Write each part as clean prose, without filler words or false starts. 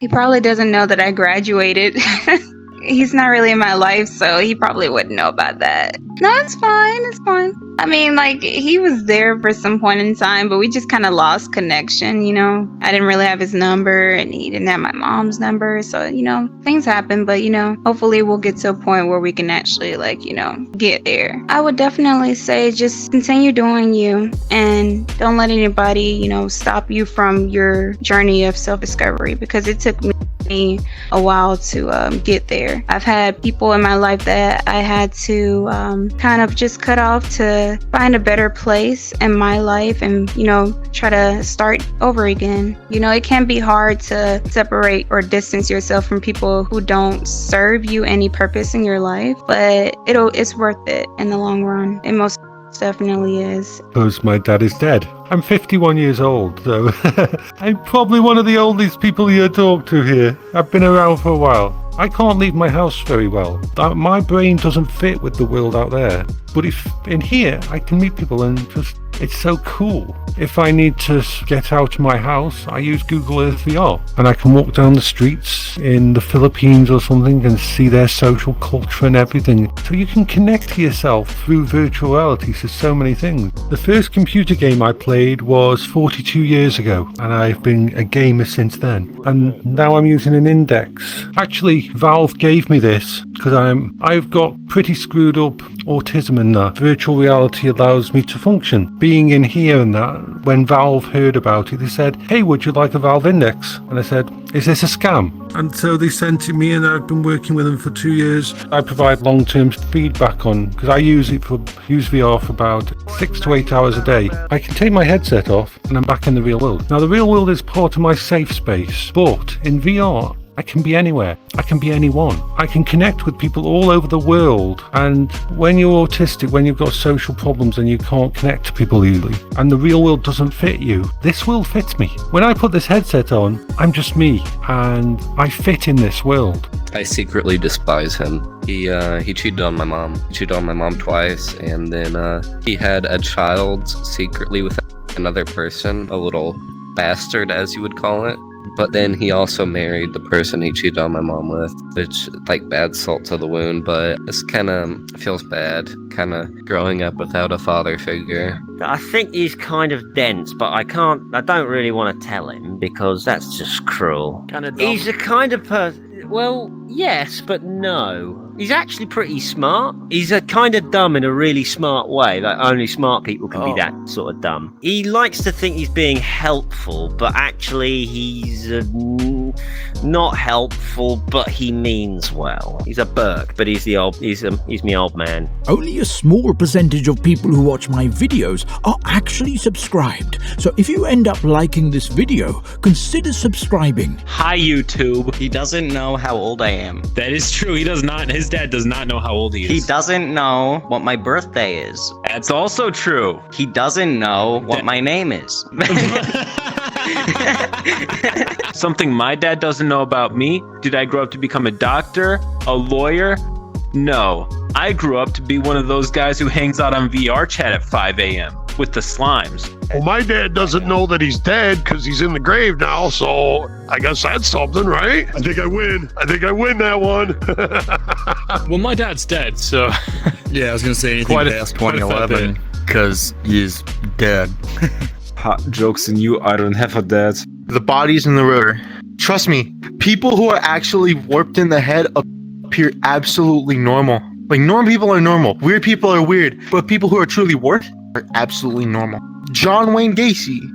He probably doesn't know that I graduated. He's not really in my life, so he probably wouldn't know about that. No, it's fine. It's fine. I mean, like, he was there for some point in time, but we just kind of lost connection, you know? I didn't really have his number, and he didn't have my mom's number, so, you know, things happen, but, you know, hopefully we'll get to a point where we can actually, like, you know, get there. I would definitely say just continue doing you, and don't let anybody, you know, stop you from your journey of self-discovery, because it took me a while to get there. I've had people in my life that I had to kind of just cut off to find a better place in my life and, you know, try to start over again. You know, it can be hard to separate or distance yourself from people who don't serve you any purpose in your life, but it's worth it in the long run. It most definitely is. Because my dad is dead. I'm 51 years old, so I'm probably one of the oldest people you talk to here. I've been around for a while. I can't leave my house very well. My brain doesn't fit with the world out there. But if in here, I can meet people and just, it's so cool. If I need to get out of my house, I use Google Earth VR. And I can walk down the streets in the Philippines or something and see their social culture and everything. So you can connect to yourself through virtual reality to so many things. The first computer game I played was 42 years ago, and I've been a gamer since then. And now I'm using an index. Actually, Valve gave me this because I've got pretty screwed up autism, and that virtual reality allows me to function. Being in here and that, when Valve heard about it, they said, "Hey, would you like a Valve index?" And I said, "Is this a scam?" And so they sent it me, and I've been working with them for 2 years. I provide long-term feedback on, because I use VR for about 6 to 8 hours a day. I can take my headset off and I'm back in the real world. Now, the real world is part of my safe space, but in VR, I can be anywhere. I can be anyone. I can connect with people all over the world. And when you're autistic, when you've got social problems and you can't connect to people easily, and the real world doesn't fit you, this world fits me. When I put this headset on, I'm just me, and I fit in this world. I secretly despise him. He cheated on my mom. He cheated on my mom twice, and then he had a child secretly with another person, a little bastard, as you would call it. But then he also married the person he cheated on my mom with, which, like, bad salt to the wound, but it's kind of feels bad, kind of growing up without a father figure. I think he's kind of dense, but I don't really want to tell him because that's just cruel. Kind of dumb. He's the kind of person, well, yes, but no. He's actually pretty smart. He's a kind of dumb in a really smart way. Like, only smart people can be that sort of dumb. He likes to think he's being helpful, but actually he's not helpful, but he means well. He's a Burke, but he's me old man. Only a small percentage of people who watch my videos are actually subscribed. So if you end up liking this video, consider subscribing. Hi, YouTube. He doesn't know how old I am. That is true. He does not. His dad does not know how old he is. He doesn't know what my birthday is. That's also true. He doesn't know what my name is. Something my dad doesn't know about me. Did I grow up to become a doctor? A lawyer? No. I grew up to be one of those guys who hangs out on VRCHAT at 5 a.m. with the slimes. Well, my dad doesn't know that he's dead because he's in the grave now, so I guess that's something, right? I think I win that one. Well, my dad's dead, so... Yeah, I was going to say anything past 2011 because he's dead. Hot jokes and you, I don't have a dad. The bodies in the river. Trust me, people who are actually warped in the head appear absolutely normal. Like, normal people are normal. Weird people are weird. But people who are truly warped are absolutely normal. John Wayne Gacy.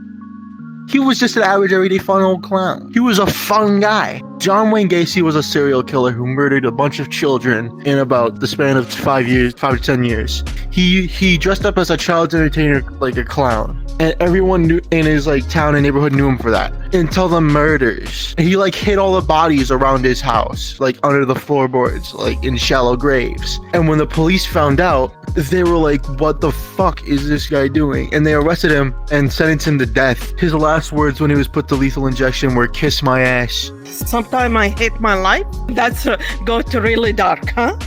He was just an average, everyday, fun old clown. He was a fun guy. John Wayne Gacy was a serial killer who murdered a bunch of children in about the span of 5 to 10 years. He dressed up as a child entertainer like a clown. And everyone knew in his town and neighborhood knew him for that. Until the murders. He hid all the bodies around his house, under the floorboards, in shallow graves. And when the police found out, they were like, what the fuck is this guy doing? And they arrested him and sentenced him to death. His last words when he was put to lethal injection were, "Kiss my ass." Sometimes I hate my life. That's go to really dark, huh?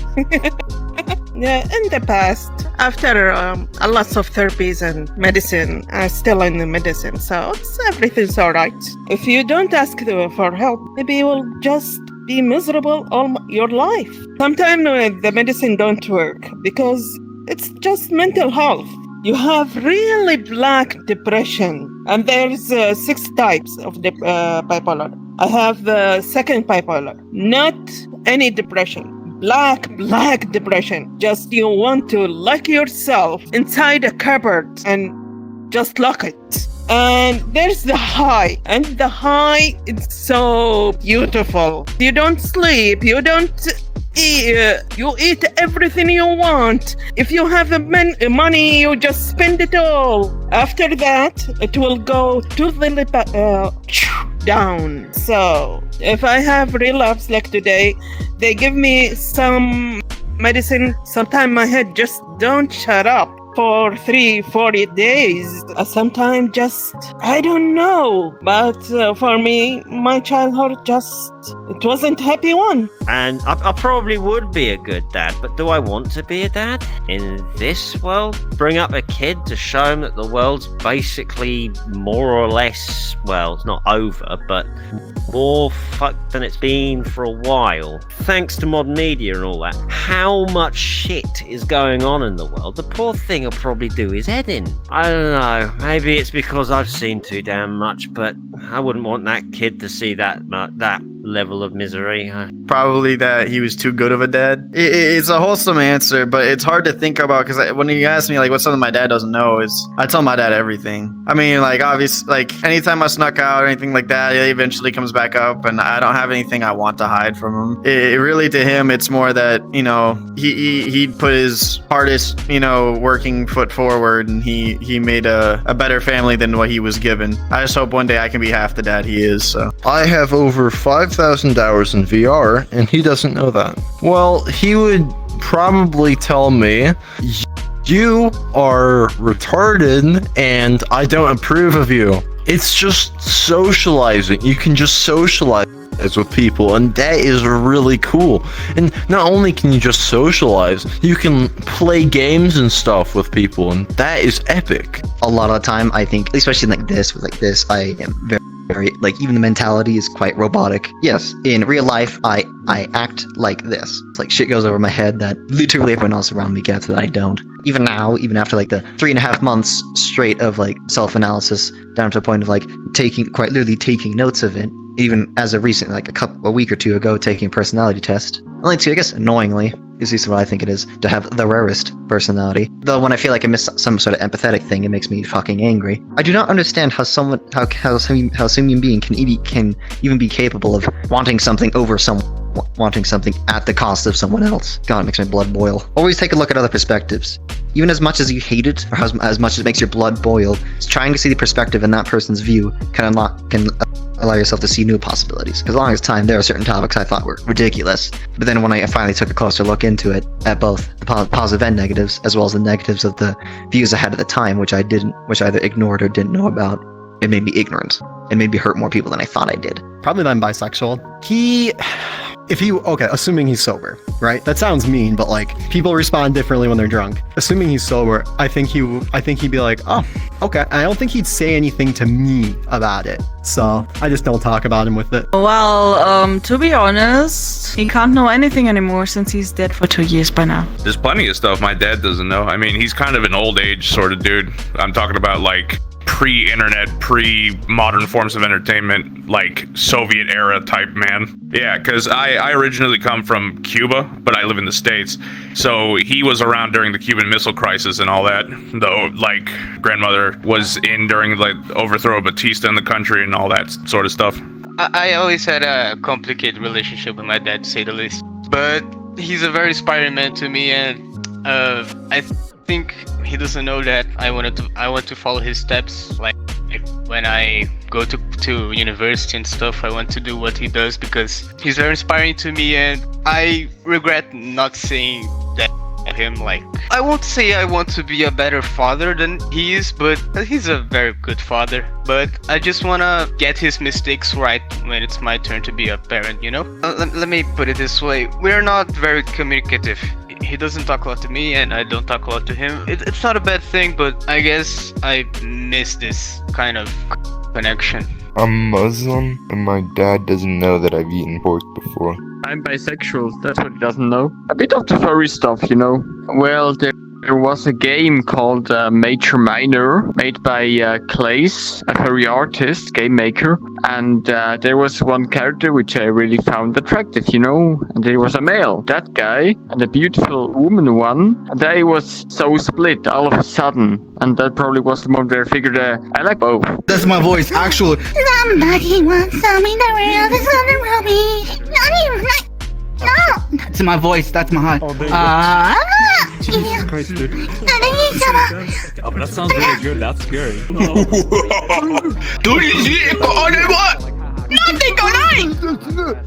in the past, after a lots of therapies and medicine, I'm still in the medicine, so everything's all right. If you don't ask for help, maybe you will just be miserable all your life. Sometimes the medicine don't work because it's just mental health. You have really black depression, and there's 6 types of bipolar. I have the second bipolar, not any depression. Black depression. Just you want to lock yourself inside a cupboard and just lock it. And there's the high, and the high is so beautiful. You don't sleep, you don't eat, you eat everything you want. If you have money, you just spend it all. After that, it will go to the down. So if I have relapse like today, they give me some medicine. Sometimes my head just don't shut up for 3-4 days. Sometimes just, I don't know. But for me, my childhood it wasn't happy one. And I probably would be a good dad, but do I want to be a dad? In this world? Bring up a kid to show him that the world's basically more or less, well, it's not over, but more fucked than it's been for a while. Thanks to modern media and all that. How much shit is going on in the world? The poor thing will probably do his head in. I don't know. Maybe it's because I've seen too damn much, but I wouldn't want that kid to see that level of misery. Probably that he was too good of a dad. It's a wholesome answer, but it's hard to think about because when you ask me like what's something my dad doesn't know, is I tell my dad everything. I mean, like obviously, like anytime I snuck out or anything like that, it eventually comes back up, and I don't have anything I want to hide from him. It really, to him, it's more that he'd put his hardest working foot forward, and he made a better family than what he was given. I just hope one day I can be half the dad he is. So I have over 5,000 hours in VR, and he doesn't know that. Well, he would probably tell me, you are retarded, and I don't approve of you. It's just socializing. You can just socialize with people, and that is really cool. And not only can you just socialize, you can play games and stuff with people, and that is epic. A lot of the time, I think, especially like this, I am very, like, even the mentality is quite robotic. Yes, in real life, I act like this. It's like shit goes over my head that literally everyone else around me gets that I don't. Even now, even after like the 3.5 months straight of like self-analysis, down to the point of like quite literally taking notes of it, even as of recent, like a week or two ago, taking a personality test. Only to, I guess, annoyingly, is at least what I think it is, to have the rarest personality. Though when I feel like I miss some sort of empathetic thing, it makes me fucking angry. I do not understand how some human being can even be capable of wanting something at the cost of someone else. God, it makes my blood boil. Always take a look at other perspectives. Even as much as you hate it, or as much as it makes your blood boil, trying to see the perspective in that person's view can allow yourself to see new possibilities. Because long as time, there are certain topics I thought were ridiculous. But then when I finally took a closer look into it, at both the positive and negatives, as well as the negatives of the views I had at the time, which I either ignored or didn't know about, it made me ignorant. It made me hurt more people than I thought I did. Probably I'm bisexual. Assuming he's sober, right? That sounds mean, but like people respond differently when they're drunk. Assuming he's sober, I think he'd be like, oh, okay. I don't think he'd say anything to me about it. So I just don't talk about him with it. Well, to be honest, he can't know anything anymore since he's dead for 2 years by now. There's plenty of stuff my dad doesn't know. I mean, he's kind of an old age sort of dude. I'm talking about like pre-internet, pre-modern forms of entertainment, like Soviet era type man. Yeah, because I originally come from Cuba, but I live in the States. So he was around during the Cuban Missile Crisis and all that. Though, like, grandmother was in during like overthrow of Batista in the country and all that sort of stuff. I always had a complicated relationship with my dad, to say the least. But he's a very inspiring man to me, and I think he doesn't know that I want to follow his steps. Like when I go to university and stuff, I want to do what he does because he's very inspiring to me, and I regret not saying that to him. Like, I won't say I want to be a better father than he is, but he's a very good father. But I just want to get his mistakes right when it's my turn to be a parent, you know? Let me put it this way. We're not very communicative. he doesn't talk a lot to me, and I don't talk a lot to him. It's not a bad thing, but I guess I miss this kind of connection. I'm Muslim, and my dad doesn't know that I've eaten pork before. I'm bisexual, that's what he doesn't know. A bit of the furry stuff, you know. Well, there was a game called Major Minor, made by Clays, a furry artist, game maker. And there was one character which I really found attractive, you know. And there was a male, that guy, and a beautiful woman one. And they was so split all of a sudden. And that probably was the moment where I figured I like both. That's my voice, actually. Somebody wants some in the real, this other Ruby. Not even like, no. That's my voice, that's my Oh, Jesus Christ, dude. Oh, but that sounds really good. That's scary.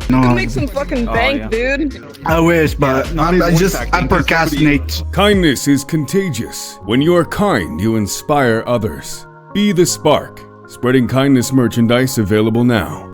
No. Make some fucking bank, dude. I wish, but I procrastinate. Kindness is contagious. When you are kind, you inspire others. Be the spark. Spreading kindness merchandise available now.